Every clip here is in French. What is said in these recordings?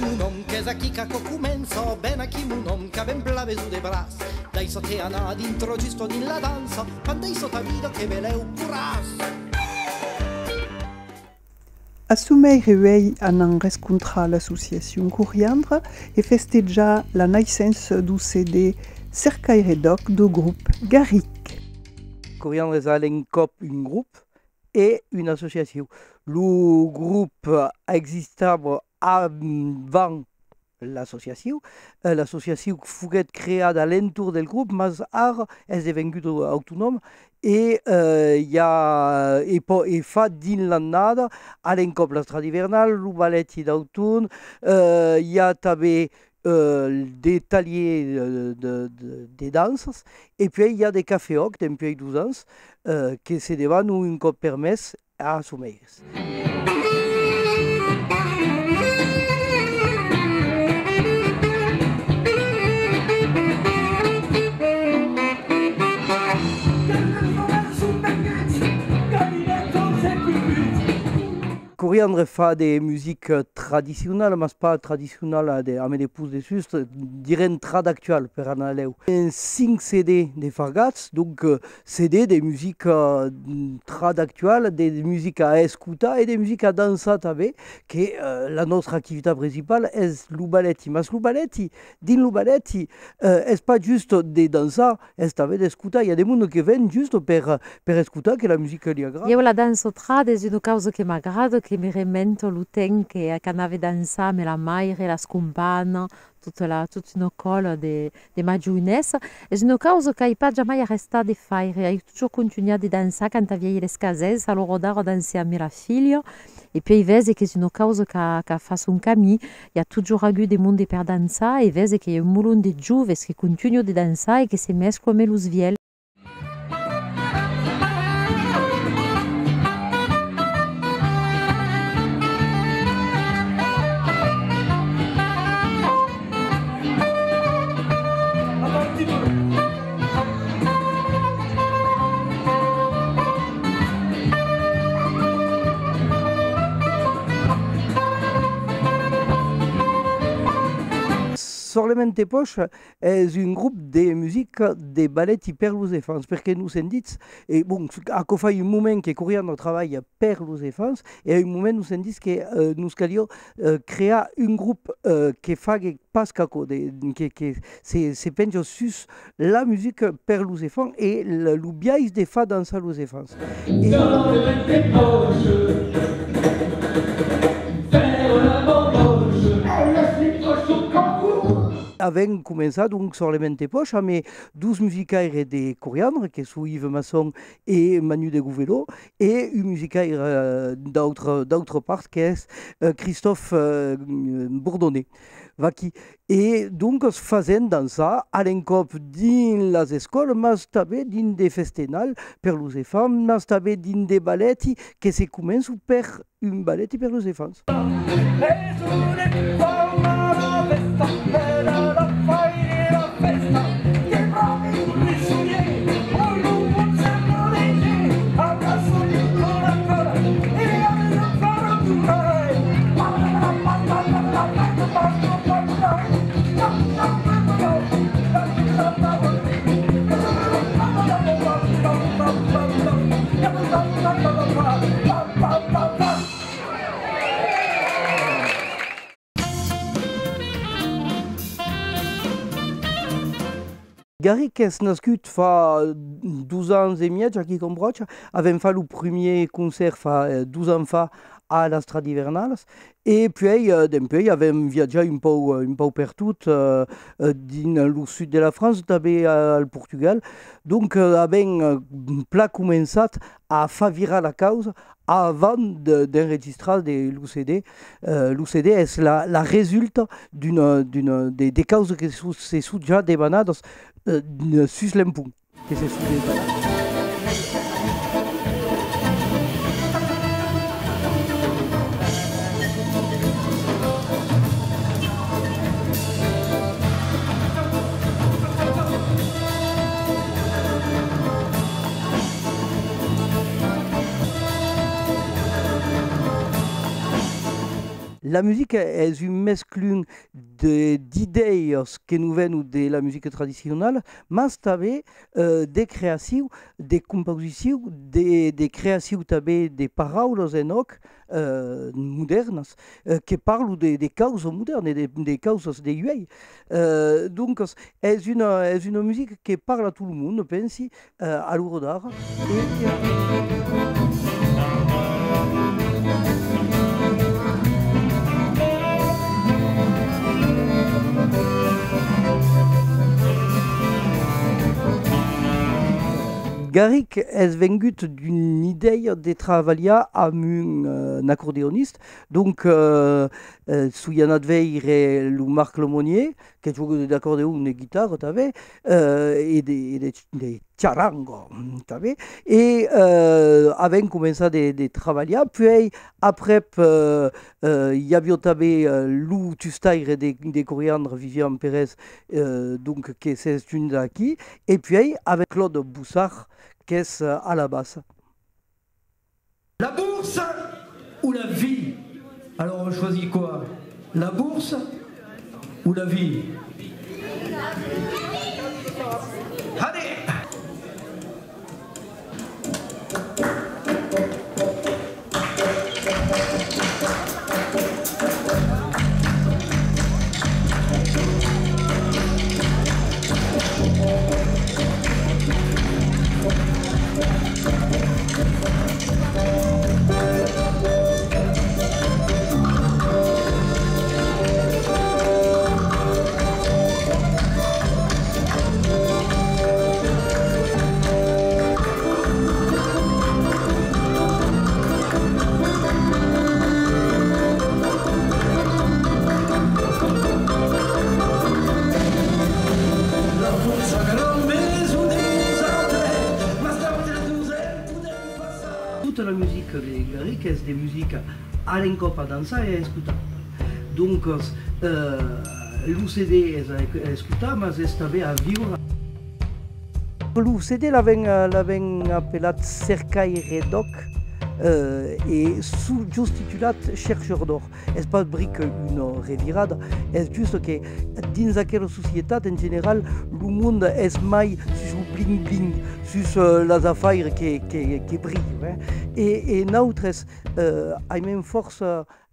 mon nom, qu'est-ce qui commence, ben qui mon nom, che ben plave su de bras. Dai so te ana dentro giusto din la danza, quando so ta vida che veleu curas. A Soumei Reuei an rescontra l'association Coriandre e festeja la naissance du CD Cercairedoc do groupe Garric. Coriandre est un groupe et une association. Le groupe existable avant l'association. L'association fut créée à l'entour du groupe, mais est devenue autonome et il y a et fa din l'annada à l'encop la stradivernale, le balletti d'automne, il y a també des taliers des danses et puis il y a des cafés-hoc depuis 12 ans qui se devan un cop permès à Soumei. Coriandre fa des musiques traditionnelles, mais pas traditionnelles avec des pouces de sus, dirais trad actual per analeu. 5 CD de Fargats, donc CD des musiques trad actuelles, des musiques à escutar et des musiques à danser també, que la notre activité principale est le balletti. Mais le balletti, din le balletti, est pas juste de danser, est també d'escutar. Il y a des gens qui viennent juste per escutar que la musique li agrada. Io la danzo trad è una cosa che mi aggrada, che mi remento il tempo che andavo a danzare con la madre, la scompagna, tutta una colla di maggiorines. È una cosa che non ho mai arrestato di fare. Ho sempre continuato a danzare quando avevo le caselle, allora ho danzato con mia figlia. E poi vedo che è una cosa che fa un cammino. Il y a toujours eu des monde per danzare e vedo che è un moulon di giovani che continuano a danzare e che si mescolano come lo sviel. Solamente Poche est un groupe de musique de balletti per los enfants, perché nous sentits, et bon, a fa un moment que Coriandre travaille per los enfants, et à un moment nous sentits que nous callions créer un groupe qui fasse pas caco, que se penche sur la musique per los enfants et le biais de fa danser los enfants. Avem començat donc solamente Poche amb 12 musicaires de Coriandre, que sont Yves Masson et Manu de Gouvelot, et un musicaire d'autre part qui est Christophe Bourdonnet. Et donc faisant danser à l'encop dans les écoles, mais també dans des festinals per les enfants, mais també dans des balletti que se commencent per un balletti per les enfants. Garric est nascut fa 12 ans et demi, aquí com brocha. Avem fa le premier concert fa 12 ans fa a la Stradivernales. Et puis, dempuei avem viatjat un peu per tot, dans le sud de la France, també al Portugal. Donc, avem pla començat a fa virar la causa avant d'enregistrer l'UCD. L'UCD est la résulte des causes qui se sont déjà debanades sur l'empunt. La musique est une mesclun d'idées que nous venons de la musique traditionnelle, mais aussi des créations, des compositions, des créations des paroles modernes qui parlent des causes modernes et des causes des vieilles. Donc, c'est une musique qui parle à tout le monde, pense, à l'heure d'art. Garrick est venu d'une idée de travailler avec un accordéoniste. Donc, sous Yanadveir le Marc Lemonnier, qui joue d'accordéon et de guitare, et des charango, et avait commencé à travailler. Puis, après, il y avait Lou Tustaire des Coriandres, Viviane Pérez, donc, qui est une d'acquis. Et puis, avec Claude Boussard, qui est à la basse. La bourse ou la vie? Alors on choisit quoi? La bourse ou la vie? Allez! Toute la musique de Garrick est des musiques à l'encop à danser et à écouter. Donc, l'UCD est à écouter, mais c'est aussi à vivre. L'UCD l'avait appelé Cercail Redoc et sous-titulat Chercheur d'or. Ce n'est pas une revirada, c'est juste que dans cette société, en général, le monde est mai sur le bling-bling, sur les affaires qui brillent. Et nous, avons une force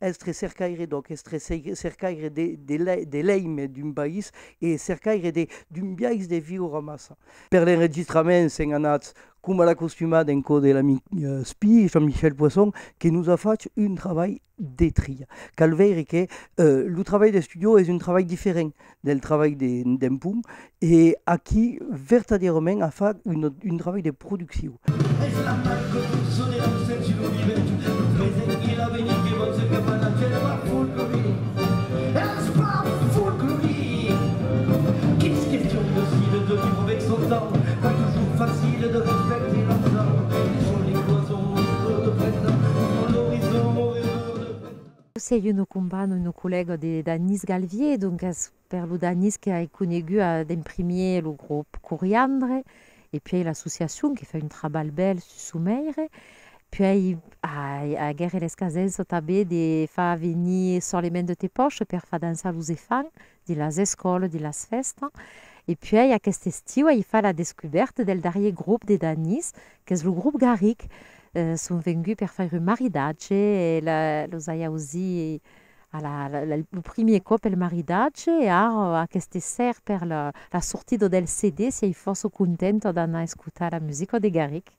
est cercaire donc cercaire de l'eime d'un pays et cercaire d'un pays de vivre massa. Per l'enregistrement, c'est un comme à la costumade en code de l'ami Spi, Jean-Michel Poisson, qui nous a fait un travail de tri. Calvaire que le travail de studio est un travail différent du travail d'un poum et à qui véritablement a fait un travail de production. C'est une compagne, une collègue de Danis Galvier, donc per le Danis qui a connu d'imprimer le groupe Coriandre, et puis l'association qui fait un travail bel sur Soumeire. Puis à Guerre les Caselles, tabé de faire venir sur les mains de tes poches pour faire danser les enfants, de las écoles, de las festes. Et puis à cet estiu, il fait la découverte du dernier groupe de Danis, qui est le groupe Garrick. Sont venus pour faire un mariage et los a aussi le premier couple le mariage et à cette serre pour la sortie del CD si ils fossero contenti d'aller écouter la musique de Garrick.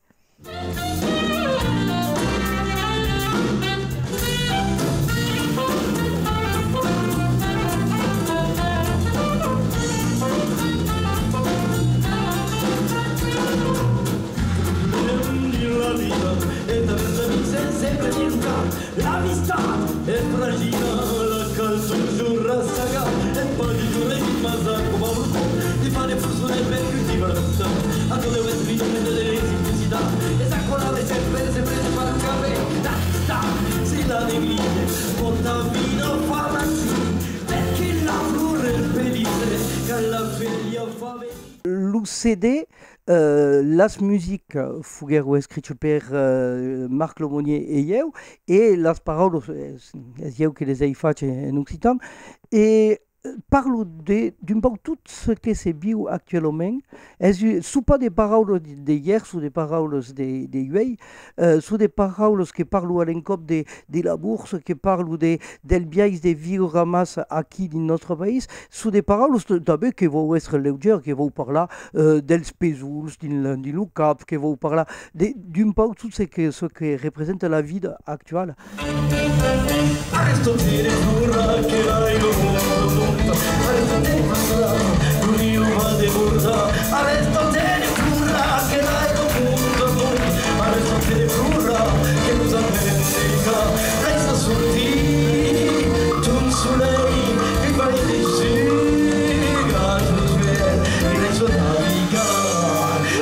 La vista è fragile, la calza giurra saga e poi di giurre di mazza come un po' di fare persone per più diversa a dove vuoi sviluppare delle simplicità e sa con la sempre si fa il caffè si la neglige porta vino farmaci perché la flore è felice che la figlia fa Le CD las musiques fuguero escrites per Marc Lomonier et las paroles, és eu que les ai faig en occitan, et parlo d'un peu tout ce que se viu actuellement. Sous pas des paroles d'hier, sous des paroles d'hier, sous des paroles que parlent à l'encop de la bourse, que parlent del biais de viu ramas aquí dans notre pays, sous des paroles també que vau être leuger, que vau parlar dels pesos, din l'UCAP, que vau parlar d'un peu tout ce que représente la vie actuelle. Aristotele giura che l'hai dovuto, Aristotele giura, l'unico va de burda, Aristotele giura che l'hai dovuto, Aristotele giura che cosa benedica, resta su ti, tu su lei, e vai di siga, tu sver, e lei sua naviga,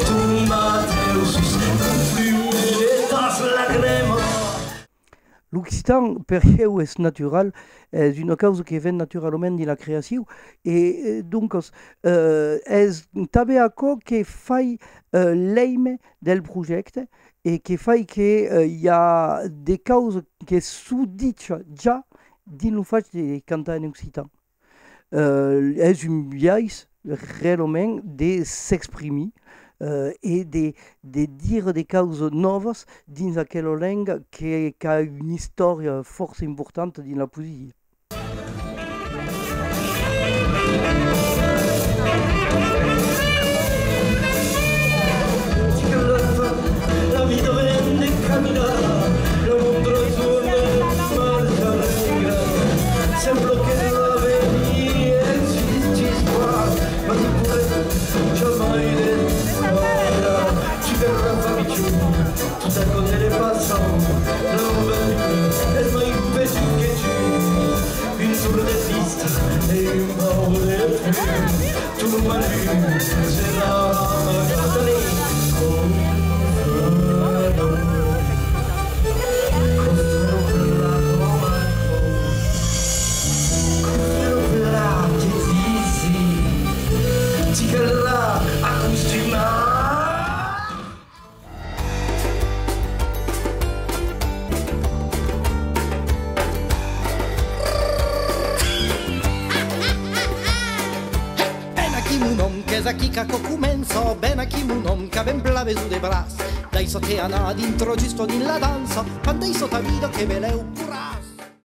tu Mateus, tu fluide, das la crema. L'occitan, per eu, és natural, és una causa que ven naturalment de la creació, i doncs és també aquò que fa l'eime del projecte i que fa que hi ha des causes que s'ho dites ja dins el fet de cantar en occitan. És un biais realment de s'exprimer et de dire des causes noves dins aquella langue qui a une histoire força importante dans la poésie. La vida vende caminar, lo mondo marcia allegra, sembra che la vedi e ci sguarda, ma tu pure jamais ci verrà fammi giù, tutta con delle passano, non vedi, e mai peggio che ci, in tour de pista e un po' de tu non vai, sarà la lì, Aquí caco comenzo, ben aquí un om che ben blave su de bras, dai so te anà dintro giusto din la danza, quando i so tavido che veleu